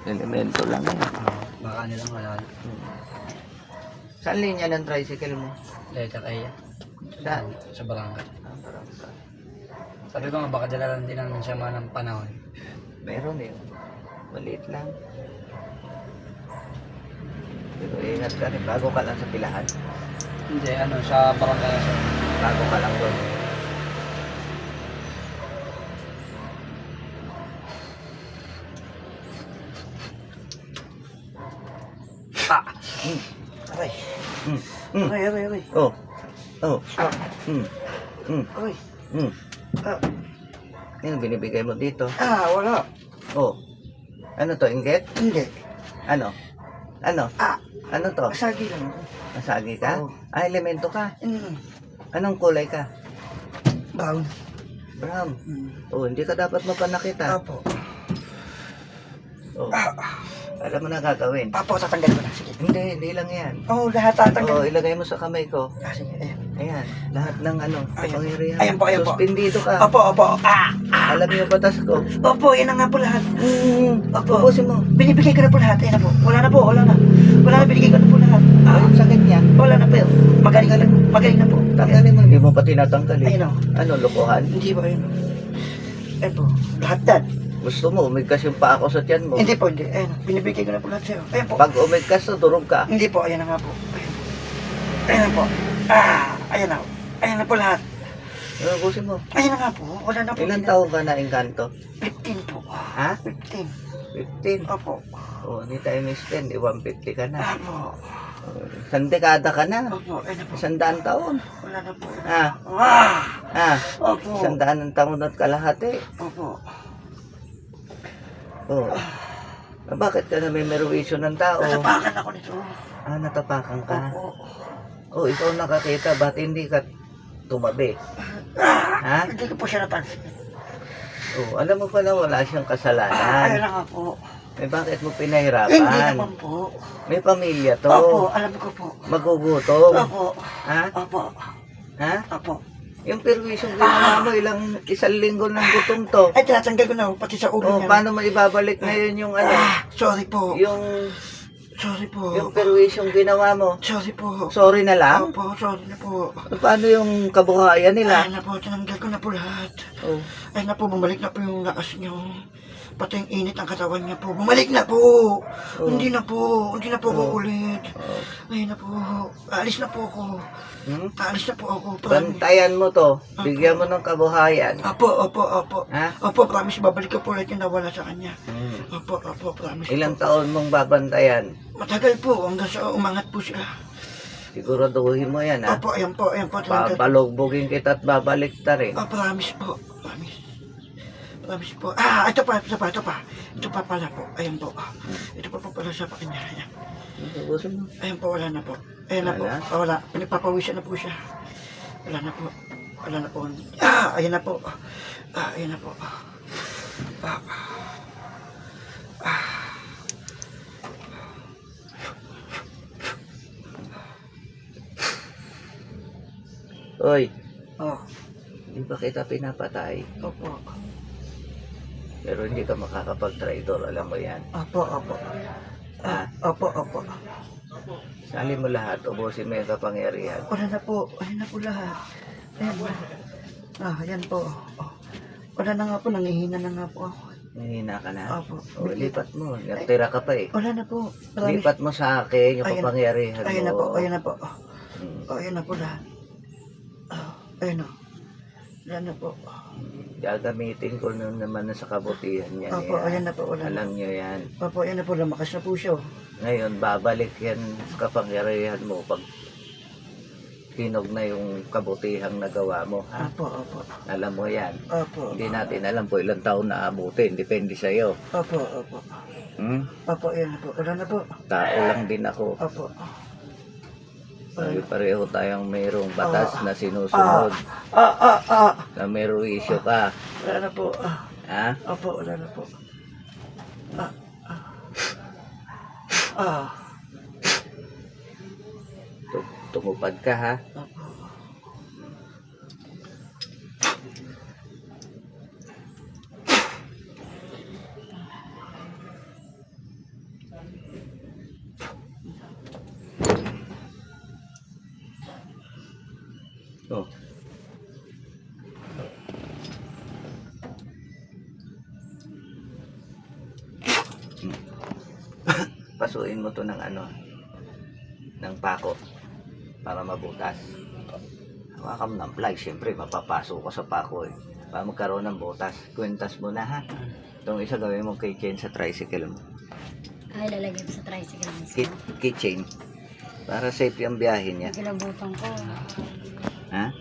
Elemento lang yan. Baka nilang wala. Saan linya ng tricycle mo? Letter A yan. Saan? Sa barangay. Barangay. Sabi ko nga baka dala lang din namin siya man ng panahon. Meron eh. Maliit lang. Pero ingat ka rin. Bago ka lang sa pilahan. Hindi, ano, sa barangay na siya. Bago ka lang doon. Ah! Aray. Aray, aray, aray. Oh. Oh. Aray. Ah. Ano binibigay mo dito? Wala. Oh. Ano to? Inggit? Hindi. Ano? Ano? Ano to? Masagi lang ako. Masagi ka? Oo. Elemento ka? Anong kulay ka? Brown. Brown. Oh, hindi ka dapat mapanakit ha? Apo. Oh. Alam mo na gagawin. Apo, tatanggal ko na. Sige. Hindi lang yan. Lahat tatanggal. Oh, ilagay mo sa kamay ko. Sige, ayan. Ayan, lahat ng ano, kapangyarihan. Ayan po, ayan po. Suspendido ka. Opo. Alam mo yung batas ko. Opo, yan na nga po lahat. Opo. Ubusin mo. Binibigay ko na po lahat. Ayan na po. Wala na po, wala na. Wala na, binigay ko na po lahat. Yung sakit niya. Wala na po. Magaling na po. Tanggalin mo, hindi mo pa tinatanggal eh. Ayun o. Ano, lokohan? Hindi po, ayun. Ayan po, lahat yan. Gusto mo, umigkas yung paa ko sa tiyan mo. Hindi po, hindi. Ayan, binibigay ko na po lahat sa'yo. Ayan po. Pag umigkas, durog ka. Hindi po, ayan na nga po. Ayan na po. Ayan na. Ayan na po lahat. Ubusin mo. Ayan na nga po. Wala na po. Ilang taon ka na engkanto? 15 po. Ha? 15. 15. Opo. Oh, ni time is 10, di 150 ka na. Opo. Isang dekada ka na. Opo, ayan na po. 100 taon. Wala na po. Ha? Opo. 100 taon at kalahati. Opo. Oh. Bakit ka na may meruisyo ng tao? Natapakan ako nito. Natapakan ka. Opo. Oh, ikaw nakakita, ba't hindi ka tumabi? Ha? Hindi ko po siya napansin. Oh, alam mo pala wala siyang Ayan kasalanan. na nga po. Eh, bakit mo Hindi pinahirapan? naman po. May pamilya to. Opo, alam ko po. Magugutom. Opo. Ha? Opo. Ha? Opo. Yung perwisyong ginawa mo, isang linggo ng gutom to. Ay, tinatanggal ko na pati sa ulo Oh, niya. paano mo ibabalik ngayon yung ano? Sorry po. Sorry po. Yung perwisyong ginawa mo? Sorry po. Sorry na lang? Opo, sorry na po. Paano yung kabuhayan nila? Ay na po, tinanggal ko na po lahat. Oh. Ay na po, bumalik na po yung lakas niyo. Pati yung init ang katawan niya po. Bumalik na po. Hindi na po ako ulit. Ay na po. Aalis na po ako. Aalis na po ako. Bantayan mo to. Bigyan mo ng kabuhayan. Opo. Ha? Opo, promise, babalik ko po ulit yung nawala sa kanya. Opo, promise. Ilang taon mong babantayan? Matagal po, hanggang sa umangat po sila. Siguraduhin mo yan, ha? Opo, ayan po. Papalugbugin kita at babalik ta rin. Promise po. Promise po. Ito pa. Ito pa pala po. Ayan po. Ito pa pala sa kanya. Ayan. Ayan po, wala na po. Ayan na po. Wala. Pinagpapawisan na po siya. Wala na po. Ayan na po. Ayan na po. Oy, Oh. di ba kita pinapatay? Opo. Pero hindi ka makakapag-traidor, alam mo yan. Opo. Ha? Opo. Sali mo lahat, ubusin mo yung kapangyarihan. Wala na po. Ayan na po lahat. Ayan po. Ayan po. Wala na nga po. Nangihina na nga po ako. Nahihina ka na? Opo. O, lipat mo. Natira ka pa eh. Wala na po. Lipat mo sa akin yung kapangyarihan mo. Ayan na po. Ayan na po lahat. Ayan na. Wala na po. Gagamitin ko naman sa kabutihan niya. Opo, ayan na po. Alam niyo yan. Opo, ayan na po. Lumakas na po siya. Ngayon, babalik yan sa kapangyarihan mo pag hinog na yung kabutihang nagawa mo. Ha? Opo. Alam mo yan. Opo. Hindi natin alam po ilang taon na abutin. Depende sa'yo. Opo. Opo, ayan na po. Wala na po. Tao lang din ako. Opo. Pareho tayong mayroong batas na sinusunod. Na may ruwisyo ka. Wala na po. Ha? Opo, wala na po. Tumupad ka, ha? Opo. Oh. Pasuin mo to ng ano, ng pako para mabutas. Hawakan mo ng plug, siyempre mapapasok ko sa pako eh. Para magkaroon ng butas. Kwintas mo na ha. Itong isa gawin mo keychain sa tricycle mo. Ay, lalagay ko sa tricycle mismo. Keychain. Para safe yung biyahe niya. Kilabutan ko. Ha?